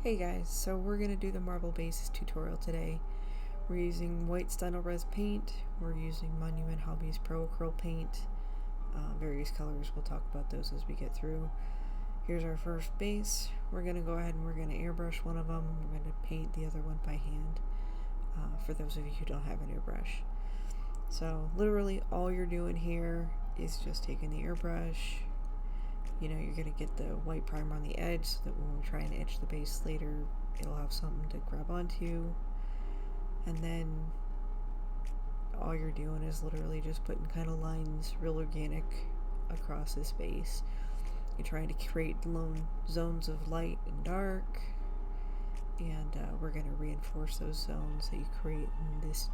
Hey guys, so we're going to do the marble bases tutorial today. We're using white Stynlrez paint, we're using Monument Hobbies ProAcryl Paint, various colors, we'll talk about those as we get through. Here's our first base. We're going to go ahead and we're going to airbrush one of them, we're going to paint the other one by hand, for those of you who don't have an airbrush. So literally all you're doing here is just taking the airbrush. You know, you're going to get the white primer on the edge so that when we try and etch the base later, it'll have something to grab onto. And then all you're doing is literally just putting kind of lines, real organic, across this base. You're trying to create zones of light and dark, and we're going to reinforce those zones that you create in this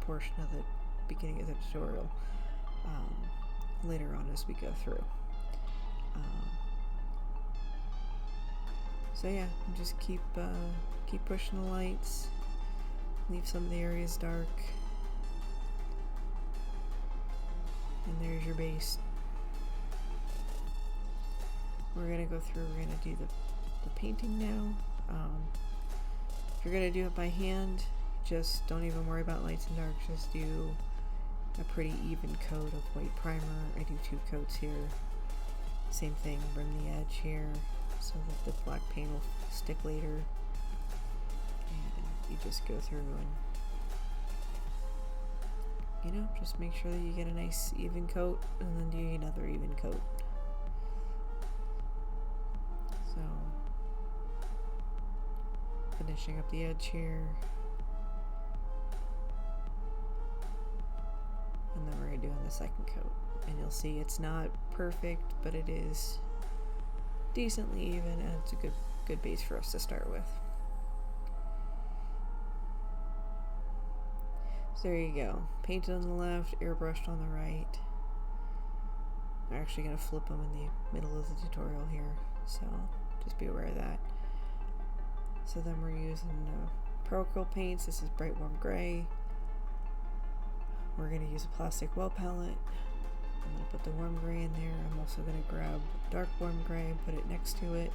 portion of the beginning of the tutorial. Later on as we go through. So yeah, just keep pushing the lights, leave some of the areas dark, and there's your base. We're gonna go through, we're gonna do the painting now. If you're gonna do it by hand, just don't even worry about lights and darks, just do a pretty even coat of white primer. I do 2 coats here. Same thing, bring the edge here so that the black paint will stick later. And you just go through and, you know, just make sure that you get a nice even coat and then do another even coat. So, finishing up the edge here. And then we're going to do on the second coat. And you'll see it's not perfect, but it is decently even, and it's a good base for us to start with. So there you go. Painted on the left, airbrushed on the right. I'm actually going to flip them in the middle of the tutorial here, so just be aware of that. So then we're using ProAcryl paints. This is bright warm gray. We're going to use a plastic well palette. I'm going to put the warm gray in there. I'm also going to grab dark warm gray and put it next to it.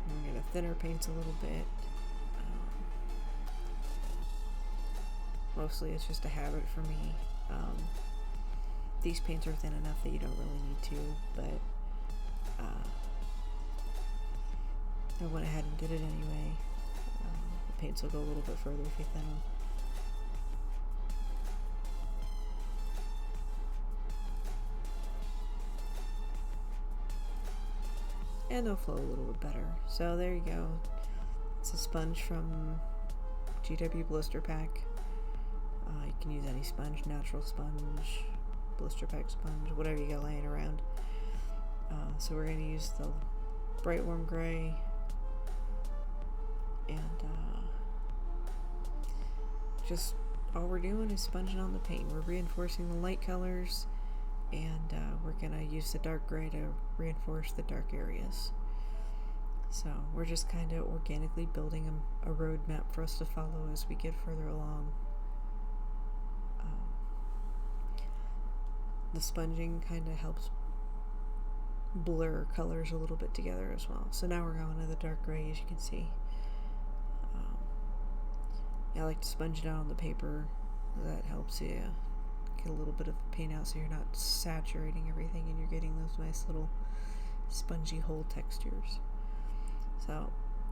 We're going to thinner paints a little bit. Mostly it's just a habit for me. These paints are thin enough that you don't really need to, but I went ahead and did it anyway. The paints will go a little bit further if you thin them. And they'll flow a little bit better. So there you go. It's a sponge from GW Blister Pack. You can use any sponge, natural sponge, blister pack sponge, whatever you got laying around. So we're going to use the bright warm gray, and just all we're doing is sponging on the paint. We're reinforcing the light colors, and we're going to use the dark gray to reinforce the dark areas. So we're just kind of organically building a roadmap for us to follow as we get further along. The sponging kind of helps blur colors a little bit together as well. So now we're going to the dark gray, as you can see. I like to sponge it out on the paper. That helps you get a little bit of paint out so you're not saturating everything and you're getting those nice little spongy whole textures. So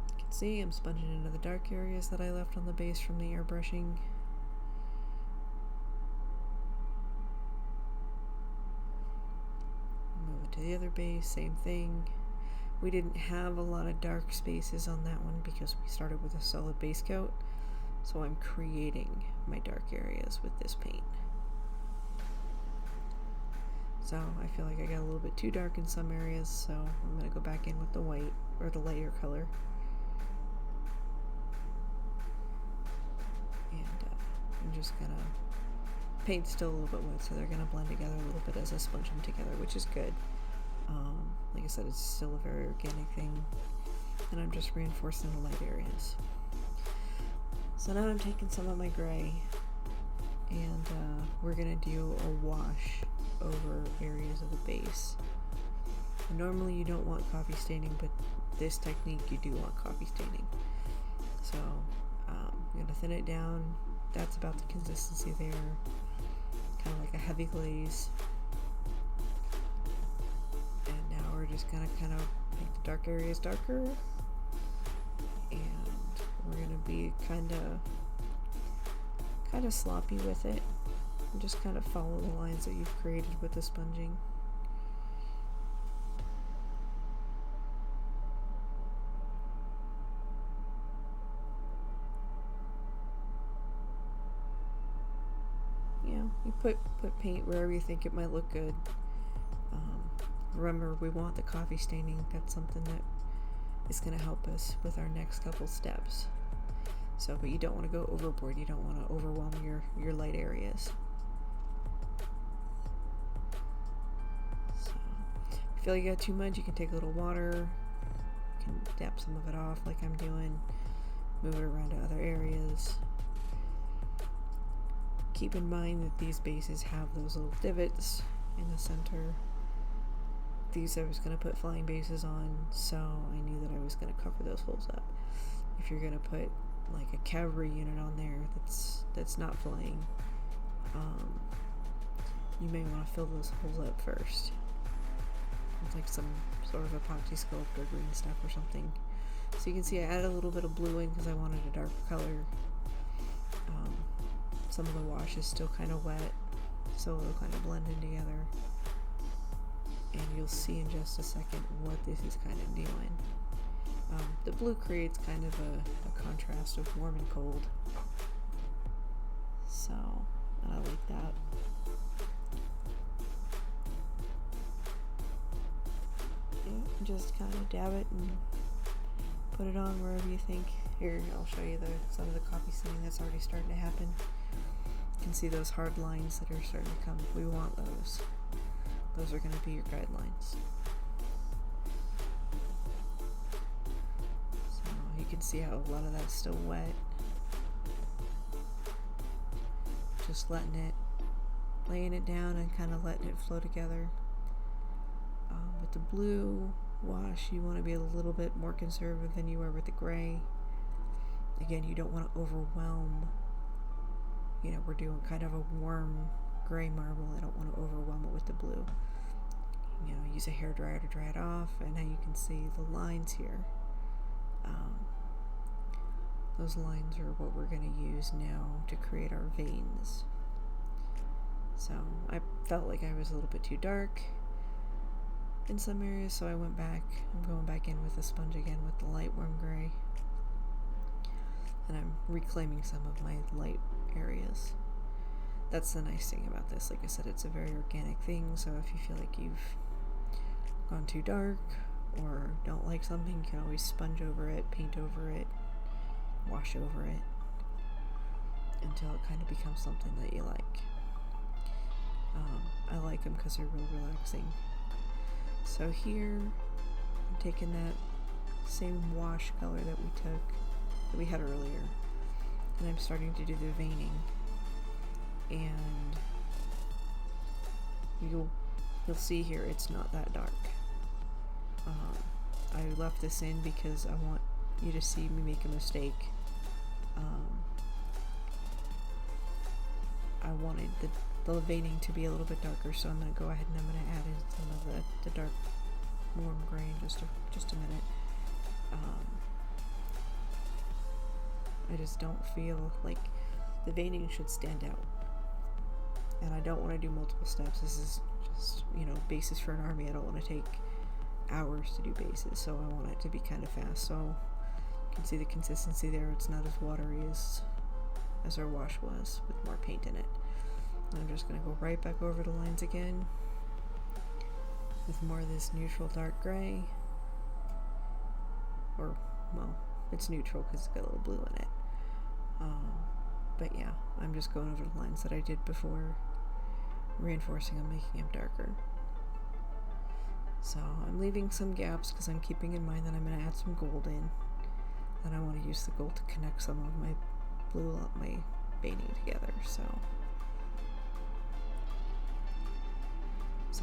you can see I'm sponging into the dark areas that I left on the base from the airbrushing. Move it to the other base, same thing. We didn't have a lot of dark spaces on that one because we started with a solid base coat, so I'm creating my dark areas with this paint. So I feel like I got a little bit too dark in some areas, so I'm going to go back in with the white, or the lighter color. And I'm just going to paint still a little bit wet, so they're going to blend together a little bit as I sponge them together, which is good. Like I said, it's still a very organic thing, and I'm just reinforcing the light areas. So now I'm taking some of my gray, and we're going to do a wash over areas of the base. And normally you don't want coffee staining, but this technique you do want coffee staining. So I'm going to thin it down. That's about the consistency there. Kind of like a heavy glaze. And now we're just going to kind of make the dark areas darker. And we're going to be kind of sloppy with it. And just kind of follow the lines that you've created with the sponging. You put paint wherever you think it might look good. Remember, we want the coffee staining. That's something that is going to help us with our next couple steps. So, but you don't want to go overboard. You don't want to overwhelm your light areas. So, if you feel like you got too much, you can take a little water. You can dab some of it off like I'm doing. Move it around to other areas. Keep in mind that these bases have those little divots in the center. These I was going to put flying bases on, so I knew that I was going to cover those holes up. If you're going to put like a cavalry unit on there that's not flying, you may want to fill those holes up first with like some sort of epoxy sculpt or green stuff or something. So you can see I added a little bit of blue in because I wanted a dark color. Some of the wash is still kind of wet, so it'll kind of blend in together. And you'll see in just a second what this is kind of doing. The blue creates kind of a contrast of warm and cold. So, and I like that. Yeah, just kind of dab it and put it on wherever you think. Here, I'll show you some of the coffee staining that's already starting to happen. You can see those hard lines that are starting to come. We want those. Those are going to be your guidelines. So you can see how a lot of that's still wet. Just laying it down and kind of letting it flow together. With the blue wash, you want to be a little bit more conservative than you are with the gray. Again, you don't want to overwhelm. You know, we're doing kind of a warm gray marble. I don't want to overwhelm it with the blue. You know, use a hairdryer to dry it off, and now you can see the lines here. Those lines are what we're going to use now to create our veins. So I felt like I was a little bit too dark in some areas, so I went back. I'm going back in with the sponge again with the light warm gray. And I'm reclaiming some of my light areas. That's the nice thing about this. Like I said, it's a very organic thing, so if you feel like you've gone too dark or don't like something, you can always sponge over it, paint over it, wash over it until it kind of becomes something that you like. I like them because they're real relaxing. So here, I'm taking that same wash color that we had earlier, and I'm starting to do the veining. And you'll see here it's not that dark. I left this in because I want you to see me make a mistake. I wanted the veining to be a little bit darker, so I'm going to go ahead and I'm going to add in some of the dark warm gray in just a minute. I just don't feel like the veining should stand out. And I don't want to do multiple steps. This is just, bases for an army. I don't want to take hours to do bases, so I want it to be kind of fast. So you can see the consistency there. It's not as watery as our wash was with more paint in it. And I'm just going to go right back over the lines again with more of this neutral dark gray. Or, well, it's neutral because it's got a little blue in it. But yeah, I'm just going over the lines that I did before, reinforcing them, making them darker. So I'm leaving some gaps because I'm keeping in mind that I'm going to add some gold in. And I want to use the gold to connect some of my glue my painting together, so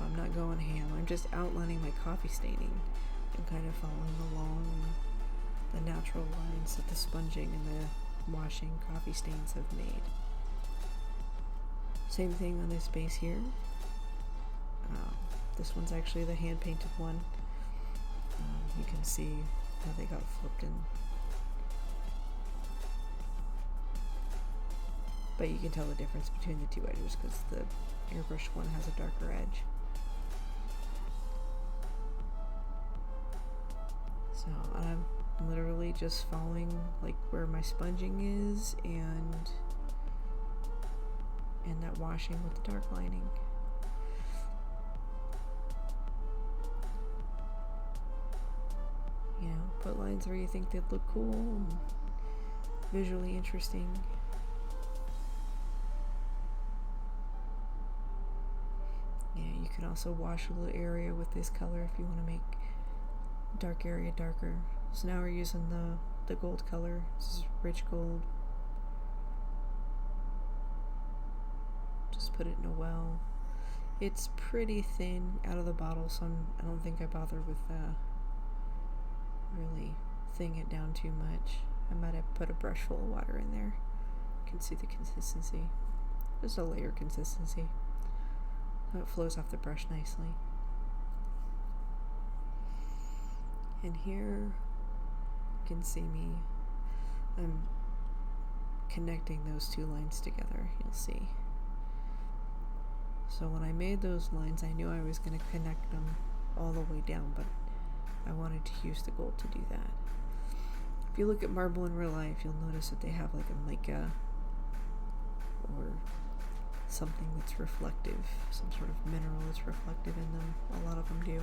I'm not going ham. I'm just outlining my coffee staining and kind of following along the natural lines that the sponging and the washing coffee stains have made. Same thing on this base here. This one's actually the hand-painted one. You can see how they got flipped in. But you can tell the difference between the two edges because the airbrushed one has a darker edge. So I'm literally just following like where my sponging is and that washing with the dark lining. You know, put lines where you think they'd look cool and visually interesting. Yeah, you can also wash a little area with this color if you want to make dark area darker. So now we're using the gold color. This is rich gold. Just put it in a well. It's pretty thin out of the bottle, so I don't think I bothered with really thinning it down too much. I might have put a brush full of water in there. You can see the consistency. Just a layer consistency. So it flows off the brush nicely. And here you can see I'm connecting those two lines together, you'll see. So when I made those lines, I knew I was going to connect them all the way down, but I wanted to use the gold to do that. If you look at marble in real life, you'll notice that they have like a mica or something that's reflective, some sort of mineral that's reflective in them. A lot of them do.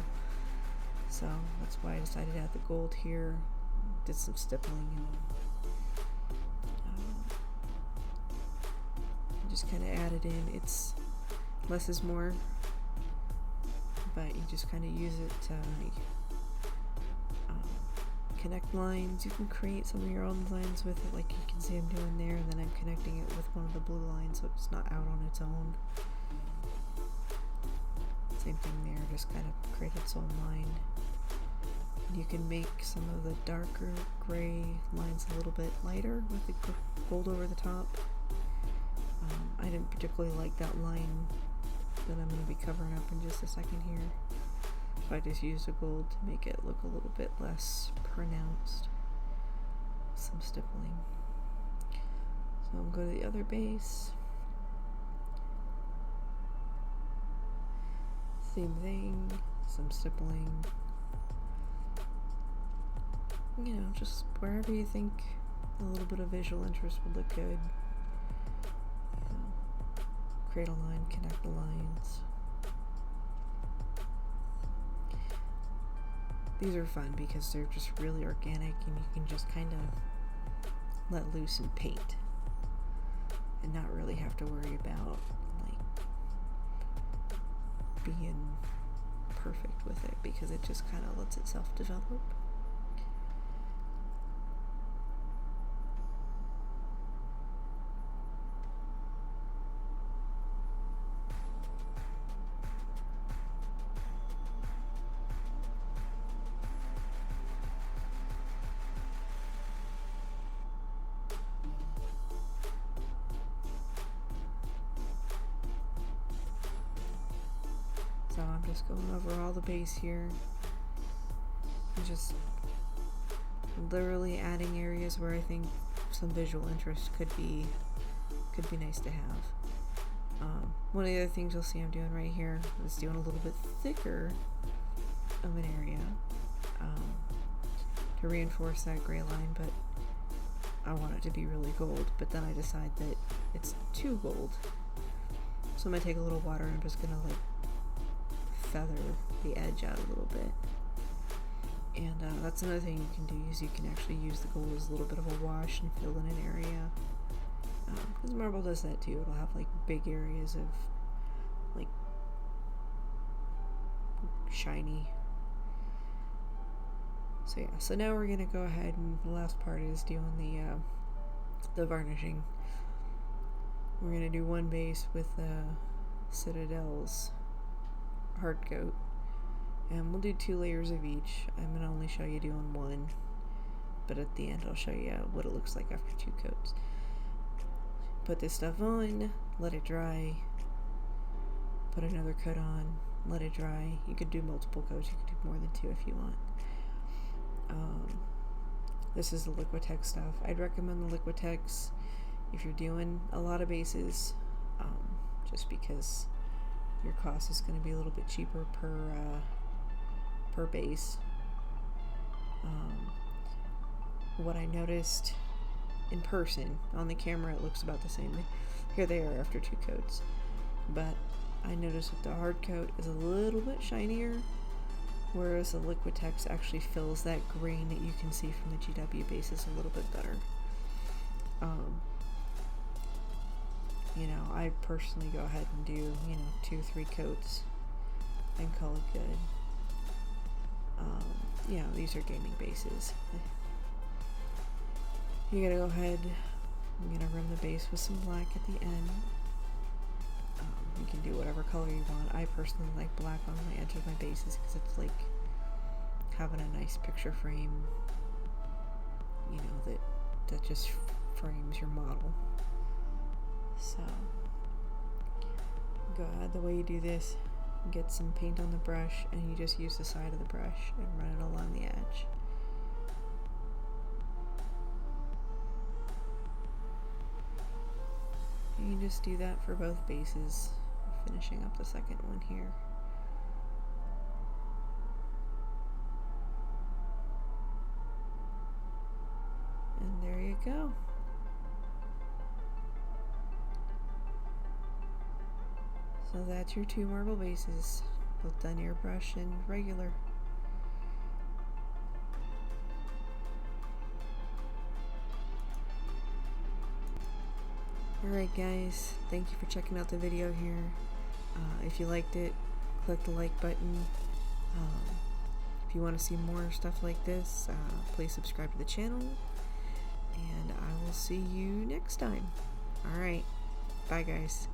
So that's why I decided to add the gold here. Did some stippling and just kind of added in. It's less is more, but you just kind of use it to connect lines. You can create some of your own lines with it, like you can see I'm doing there, and then I'm connecting it with one of the blue lines so it's not out on its own. Same thing there, just kind of create its own line. You can make some of the darker gray lines a little bit lighter with the gold over the top. I didn't particularly like that line that I'm going to be covering up in just a second here. So I just used the gold to make it look a little bit less pronounced. Some stippling. So I'm going to the other base. Same thing, some stippling. You know, just wherever you think a little bit of visual interest would look good. You know, create a line, connect the lines. These are fun because they're just really organic and you can just kind of let loose and paint and not really have to worry about like being perfect with it because it just kind of lets itself develop. So I'm just going over all the base here and just literally adding areas where I think some visual interest could be nice to have. One of the other things you'll see I'm doing right here is doing a little bit thicker of an area to reinforce that gray line, but I want it to be really gold, but then I decide that it's too gold. So I'm going to take a little water and I'm just going to like feather the edge out a little bit. And that's another thing you can do is you can actually use the gold as a little bit of a wash and fill in an area. Because marble does that too. It'll have like big areas of like shiny. So yeah, so now we're gonna go ahead and the last part is doing the varnishing. We're going to do one base with Citadel's Ardcoat, and we'll do 2 layers of each. I'm going to only show you doing one, but at the end I'll show you what it looks like after 2 coats. Put this stuff on, let it dry, put another coat on, let it dry. You could do multiple coats, you could do more than 2 if you want. This is the Liquitex stuff. I'd recommend the Liquitex if you're doing a lot of bases, just because your cost is going to be a little bit cheaper per base. What I noticed in person, on the camera it looks about the same. Here they are after 2 coats, but I noticed that the Ardcoat is a little bit shinier, whereas the Liquitex actually fills that grain that you can see from the GW bases a little bit better. You know, I personally go ahead and do, 2-3 coats and call it good. These are gaming bases. You gotta go ahead, I'm gonna run the base with some black at the end. You can do whatever color you want. I personally like black on the edge of my bases because it's like having a nice picture frame, that just frames your model. So, go ahead, the way you do this, get some paint on the brush and you just use the side of the brush and run it along the edge. And you just do that for both bases, finishing up the second one here. And there you go. So that's your 2 marble bases, both done airbrush and regular. Alright guys, thank you for checking out the video here. If you liked it, click the like button. If you want to see more stuff like this, please subscribe to the channel. And I will see you next time. Alright, bye guys.